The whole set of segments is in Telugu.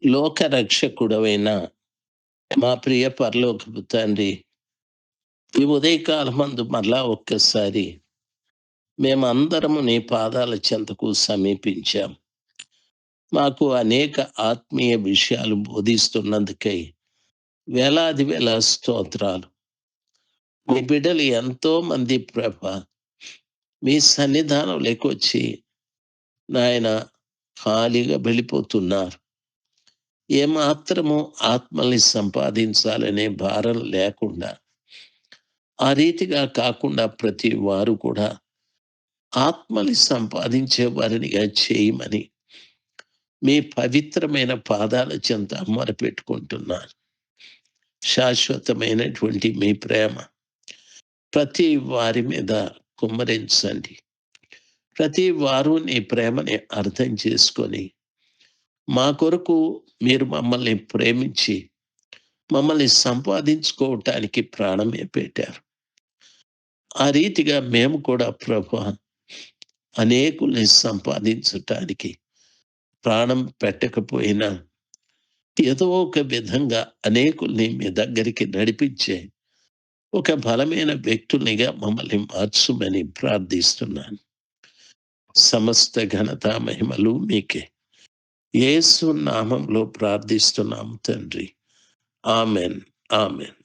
లోక రక్షకుడవైన మా ప్రియ పరలోకపు తండ్రి, ఈ ఉదయకాలమందు మరలా ఒక్కసారి మేమందరము నీ పాదాల చెంతకు సమీపించాం. మాకు అనేక ఆత్మీయ విషయాలు బోధిస్తున్నందుకై వేలాది వేల స్తోత్రాలు. మీ బిడ్డలు ఎంతో మంది మీ సన్నిధానం లేకొచ్చి నాయన ఖాళీగా వెళ్ళిపోతున్నారు. ఏమాత్రము ఆత్మల్ని సంపాదించాలనే భారం లేకుండా, ఆ రీతిగా కాకుండా ప్రతి వారు కూడా ఆత్మని సంపాదించే వారినిగా చేయమని మీ పవిత్రమైన పాదాల చెంత మొరపెట్టుకుంటున్నాను. శాశ్వతమైనటువంటి మీ ప్రేమ ప్రతి వారి మీద కుమ్మరించండి. ప్రతి వారు నీ ప్రేమని అర్థం చేసుకొని మా కొరకు మీరు మమ్మల్ని ప్రేమించి మమ్మల్ని సంపాదించుకోవటానికి ప్రాణమే పెట్టారు. ఆ రీతిగా మేము కూడా అనేకుల్ని సంపాదించటానికి ప్రాణం పెట్టకపోయినా ఏదో ఒక విధంగా అనేకుల్ని మీ దగ్గరికి నడిపించే ఒక బలమైన వ్యక్తుల్నిగా మమ్మల్ని మార్చుమని ప్రార్థిస్తున్నాను. సమస్త ఘనత మహిమలు మీకే. యేసు నామంలో ప్రార్థిస్తున్నాము తండ్రి. ఆమెన్. ఆమెన్.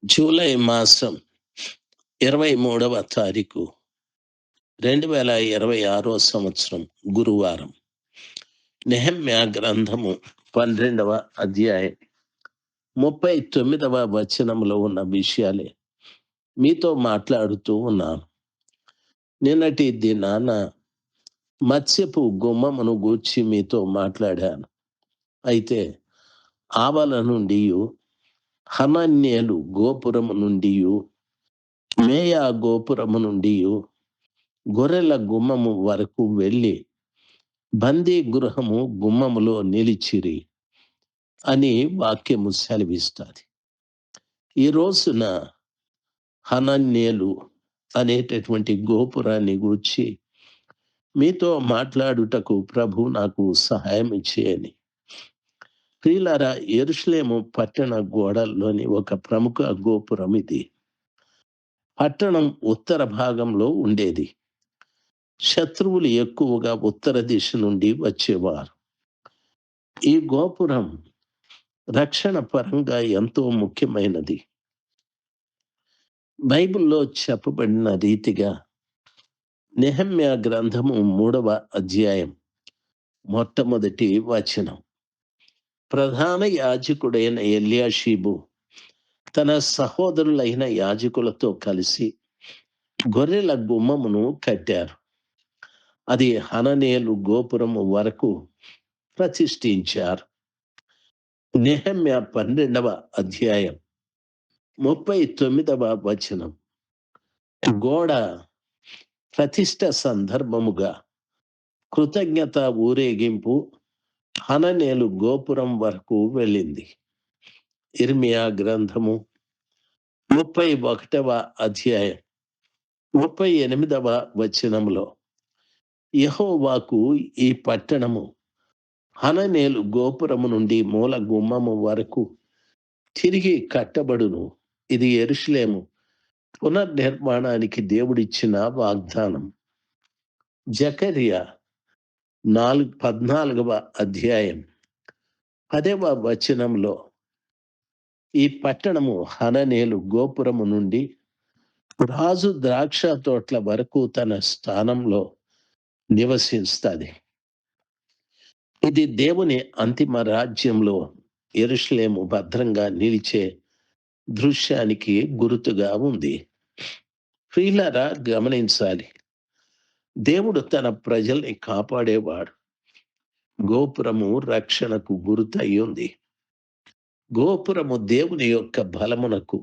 జూలై మాసం 23వ తారీఖు 2026 సంవత్సరం గురువారం. నెహెమ్యా గ్రంథము 12వ అధ్యాయం 39వ వచనంలో ఉన్న విషయాలే మీతో మాట్లాడుతూ ఉన్నాను. నిన్నటి దినాన మత్స్యపు గుమ్మమును గూర్చి మీతో మాట్లాడాను. అయితే ఆవల నుండి, హనన్యేలు గోపురము నుండి, మేయా గోపురము నుండి గొర్రెల గుమ్మము వరకు వెళ్ళి బందీ గృహము గుమ్మములో నిలిచిరి అని వాక్యము సెలవిస్తుంది. ఈ రోజున హనన్యేలు అనేటటువంటి గోపురాన్ని గూర్చి మీతో మాట్లాడుటకు ప్రభు నాకు సహాయం చేయని. ప్రియులారా, యెరూషలేము పట్టణ గోడల్లోని ఒక ప్రముఖ గోపురం ఇది. పట్టణం ఉత్తర భాగంలో ఉండేది. శత్రువులు ఎక్కువగా ఉత్తర దిశ నుండి వచ్చేవారు. ఈ గోపురం రక్షణ పరంగా ఎంతో ముఖ్యమైనది. బైబిల్లో చెప్పబడిన రీతిగా నెహెమ్యా గ్రంథము 3వ అధ్యాయం మొట్టమొదటి వచనం, ప్రధాన యాజకుడైన ఎల్యాషీబు తన సహోదరులైన యాజకులతో కలిసి గొర్రెల గుమ్మమును కట్టారు. అది హననేలు గోపురము వరకు ప్రతిష్ఠించారు. నెహెమ్యా 12వ అధ్యాయం 39వ వచనం, గోడ ప్రతిష్ఠ సందర్భముగా కృతజ్ఞత ఊరేగింపు హననేలు గోపురం వరకు వెళ్ళింది. ఇర్మియా గ్రంథము 31వ అధ్యాయం 38వ వచనంలో, యెహోవాకు ఈ పట్టణము హననేలు గోపురము నుండి మూల గుమ్మము వరకు తిరిగి కట్టబడును. ఇది యెరూషలేము పునర్నిర్మాణానికి దేవుడిచ్చిన వాగ్దానం. జకర్యా 14వ అధ్యాయం 10వ వచనంలో, ఈ పట్టణము హననేలు గోపురము నుండి రాజు ద్రాక్ష తోట్ల వరకు తన స్థానంలో నివసిస్తుంది. ఇది దేవుని అంతిమ రాజ్యంలో యెరూషలేము భద్రంగా నిలిచే దృశ్యానికి గుర్తుగా ఉంది. ప్రియులారా, గమనించాలి, దేవుడు తన ప్రజల్ని కాపాడేవాడు. గోపురము రక్షణకు గుర్తై ఉంది. గోపురము దేవుని యొక్క బలమునకు,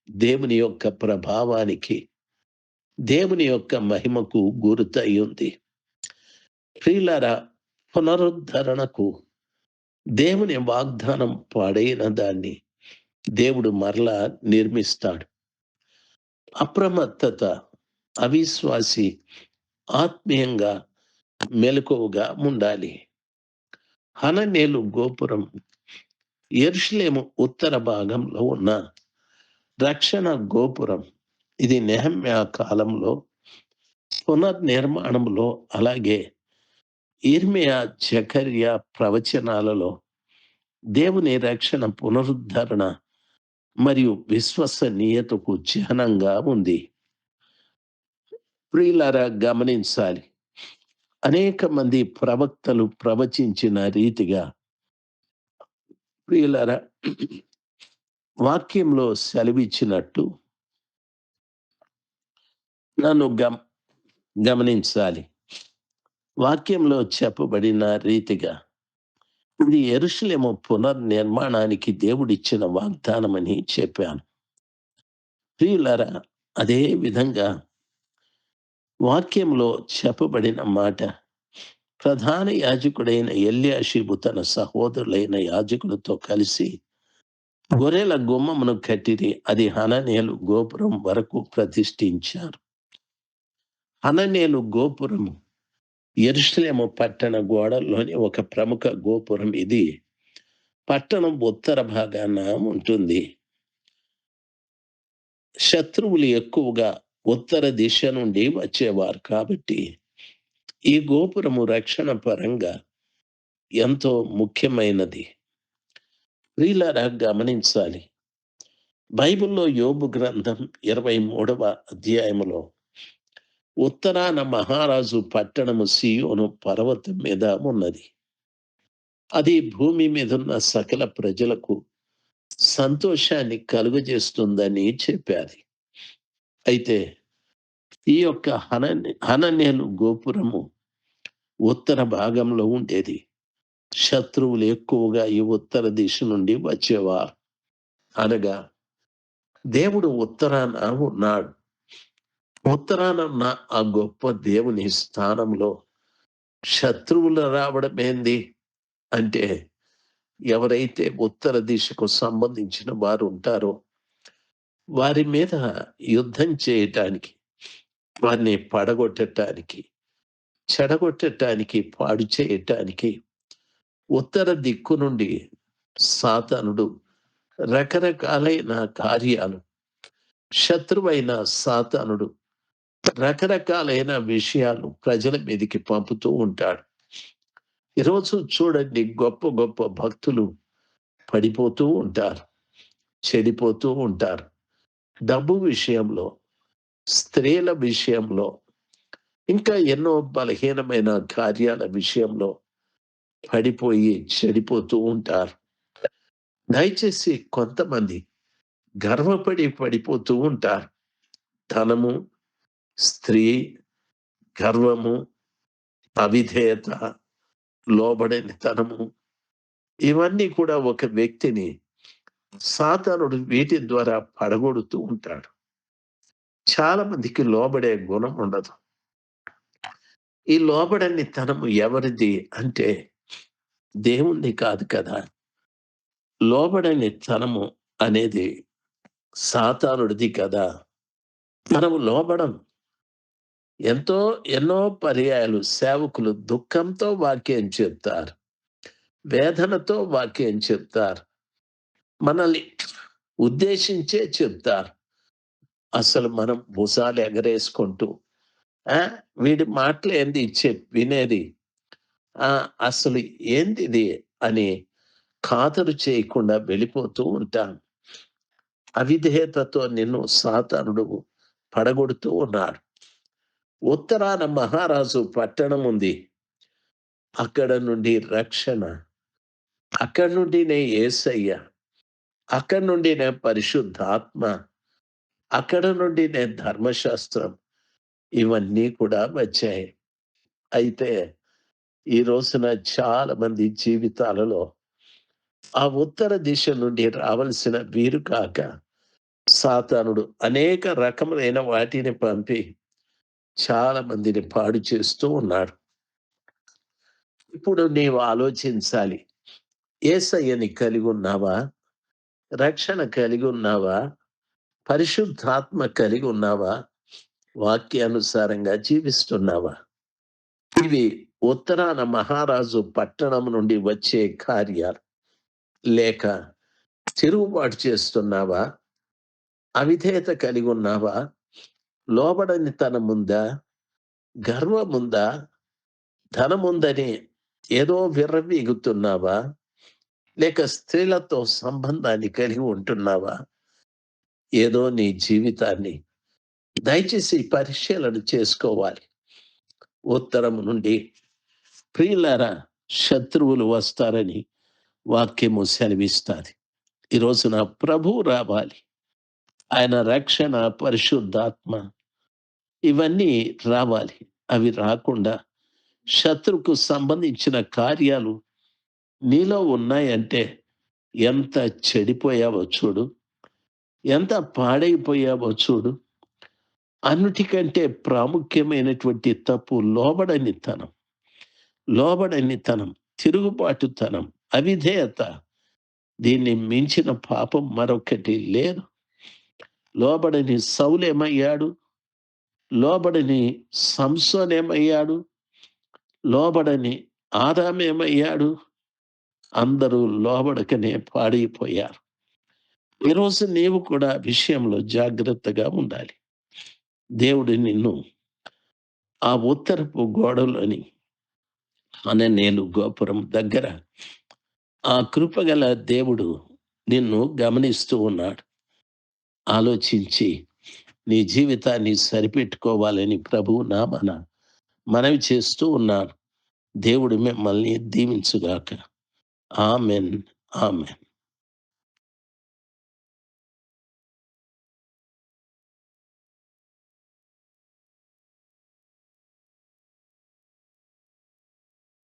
దేవుని యొక్క ప్రభావానికి, దేవుని యొక్క మహిమకు గుర్తై ఉంది. ప్రియులారా, పునరుద్ధరణకు దేవుని వాగ్దానం పాడైన దాన్ని దేవుడు మరలా నిర్మిస్తాడు. అప్రమత్తత, అవిశ్వాసి ఆత్మీయంగా మెలకువగా ఉండాలి. హననేలు గోపురం యెరూషలేము ఉత్తర భాగంలో ఉన్న రక్షణ గోపురం. ఇది నెహమ్యా కాలంలో పునర్నిర్మాణంలో, అలాగే ఇర్మియా, జకర్యా ప్రవచనాలలో దేవుని రక్షణ పునరుద్ధరణ మరియు విశ్వసనీయతకు చిహ్నంగా ఉంది. ప్రియులారా, గమనించాలి. అనేక మంది ప్రవక్తలు ప్రవచించిన రీతిగా, ప్రియులారా, వాక్యంలో సెలవిచ్చినట్టు నన్ను గమనించాలి. వాక్యంలో చెప్పబడిన రీతిగా ఇది యెరూషలేము పునర్నిర్మాణానికి దేవుడిచ్చిన వాగ్దానమని చెప్పాను. ప్రియులారా, అదే విధంగా వాక్యంలో చెప్పబడిన మాట ప్రధాన యాజకుడైన ఎల్యాషీబు తన సహోదరులైన యాజకులతో కలిసి గొర్రెల గుమ్మమును కట్టిరి. అది హననేలు గోపురం వరకు ప్రతిష్ఠించారు. హననేలు గోపురము యెరూషలేము పట్టణ గోడల్లోని ఒక ప్రముఖ గోపురం. ఇది పట్టణం ఉత్తర భాగాన ఉంటుంది. శత్రువులు ఎక్కువగా ఉత్తర దిశ నుండి వచ్చేవారు కాబట్టి ఈ గోపురము రక్షణ పరంగా ఎంతో ముఖ్యమైనది. ప్రియులారా, గమనించాలి. బైబిల్లో యోబు గ్రంథం 23వ అధ్యాయములో ఉత్తరాన మహారాజు పట్టణము సీయోను పర్వతం మీద ఉన్నది. అది భూమి మీదున్న సకల ప్రజలకు సంతోషాన్ని కలుగజేస్తుందని చెప్పారు. అయితే ఈ యొక్క హననేలు గోపురము ఉత్తర భాగంలో ఉండేది. శత్రువులు ఎక్కువగా ఈ ఉత్తర దిశ నుండి వచ్చేవారు. అనగా దేవుడు ఉత్తరాన ఉన్నాడు. ఉత్తరాన ఉన్న ఆ గొప్ప దేవుని స్థానంలో శత్రువులు రావడం ఏంది అంటే, ఎవరైతే ఉత్తర దిశకు సంబంధించిన వారు ఉంటారో వారి మీద యుద్ధం చేయటానికి, వారిని పడగొట్టటానికి, చెడగొట్టటానికి, పాడు చేయటానికి ఉత్తర దిక్కు నుండి సాతానుడు రకరకాలైన కార్యాలు, శత్రువైన సాతానుడు రకరకాలైన విషయాలు ప్రజల మీదకి పంపుతూ ఉంటాడు. ఈరోజు చూడండి, గొప్ప గొప్ప భక్తులు పడిపోతూ ఉంటారు, చెడిపోతూ ఉంటారు. డబ్బు విషయంలో, స్త్రీల విషయంలో, ఇంకా ఎన్నో బలహీనమైన కార్యాల విషయంలో పడిపోయి చెడిపోతూ ఉంటారు. దయచేసి కొంతమంది గర్వపడి పడిపోతూ ఉంటారు. ధనము, స్త్రీ, గర్వము, అవిధేయత, లోబడనితనము, ఇవన్నీ కూడా ఒక వ్యక్తిని సాతానుడు వీటి ద్వారా పడగొడుతూ ఉంటాడు. చాలా మందికి లోబడే గుణం ఉండదు. ఈ లోబడని తనము ఎవరిది అంటే దేవుణ్ణి కాదు కదా. లోబడని తనము అనేది సాతానుడిది కదా. మనము లోబడం. ఎన్నో పర్యాయాలు సేవకులు దుఃఖంతో వాక్యం చెప్తారు, వేదనతో వాక్యం చెప్తారు, మనల్ని ఉద్దేశించే చెప్తారు. అసలు మనం భుజాలు ఎగరేసుకుంటూ వీడి మాటలు ఏంది వినేది, అసలు ఏంది అని ఖాతరు చేయకుండా వెళ్ళిపోతూ ఉంటాం. అవిధేయతతో నిన్ను సాతానుడు పడగొడుతూ ఉన్నాడు. ఉత్తరాన మహారాజు పట్టణం ఉంది. అక్కడ నుండి రక్షణ, అక్కడి నుండినే యేసయ్య, అక్కడి నుండినే పరిశుద్ధాత్మ, అక్కడ నుండినే ధర్మశాస్త్రం, ఇవన్నీ కూడా వచ్చాయి. అయితే ఈ రోజున చాలా మంది జీవితాలలో ఆ ఉత్తర దిశ నుండి రావలసిన వీరు కాక సాతానుడు అనేక రకములైన వాటిని పంపి చాలా మందిని పాడు చేస్తూ ఉన్నాడు. ఇప్పుడు నీవు ఆలోచించాలి. యేసయ్యని కలిగి ఉన్నావా? రక్షణ కలిగి ఉన్నావా? పరిశుద్ధాత్మ కలిగి ఉన్నావా? వాక్యానుసారంగా జీవిస్తున్నావా? ఇవి ఉత్తరాన మహారాజు పట్టణం నుండి వచ్చే కార్యాలు, లేక తిరుగుబాటు చేస్తున్నావా? అవిధేయత కలిగి ఉన్నావా? లోబడని తనముందా? గర్వముందా? ధనముందని ఏదో విర్రవీగుతున్నావా? లేక స్త్రీలతో సంబంధాన్ని కలిగి ఉంటున్నావా? ఏదో నీ జీవితాన్ని దయచేసి పరిశీలన చేసుకోవాలి. ఉత్తరం నుండి ప్రియులారా శత్రువులు వస్తారని వాక్యము సెలవిస్తాది. ఈ రోజున ప్రభువు రావాలి. ఆయన రక్షణ, పరిశుద్ధాత్మ ఇవన్నీ రావాలి. అవి రాకుండా శత్రువుకు సంబంధించిన కార్యాలు నీలో ఉన్నాయంటే ఎంత చెడిపోయావో చూడు, ఎంత పాడైపోయావో చూడు. అన్నిటికంటే ప్రాముఖ్యమైనటువంటి తప్పు లోబడనితనం. లోబడనితనం, తిరుగుబాటుతనం, అవిధేయత. దీన్ని మించిన పాపం మరొకటి లేదు. లోబడని సౌలేమయ్యాడు, లోబడని సంసోనేమయ్యాడు, లోబడని ఆదామేమయ్యాడు. అందరూ లోబడకనే పాడైపోయారు. ఈరోజు నీవు కూడా విషయంలో జాగ్రత్తగా ఉండాలి. దేవుడు నిన్ను ఆ ఉత్తరపు గోడలోని హననేలు గోపురం దగ్గర ఆ కృపగల దేవుడు నిన్ను గమనిస్తూ ఉన్నాడు. ఆలోచించి నీ జీవితాన్ని సరిపెట్టుకోవాలని ప్రభువు నామన మనవి చేస్తూ ఉన్నాను. దేవుడు మిమ్మల్ని దీవించుగాక. ఆమెన్. ఆమెన్.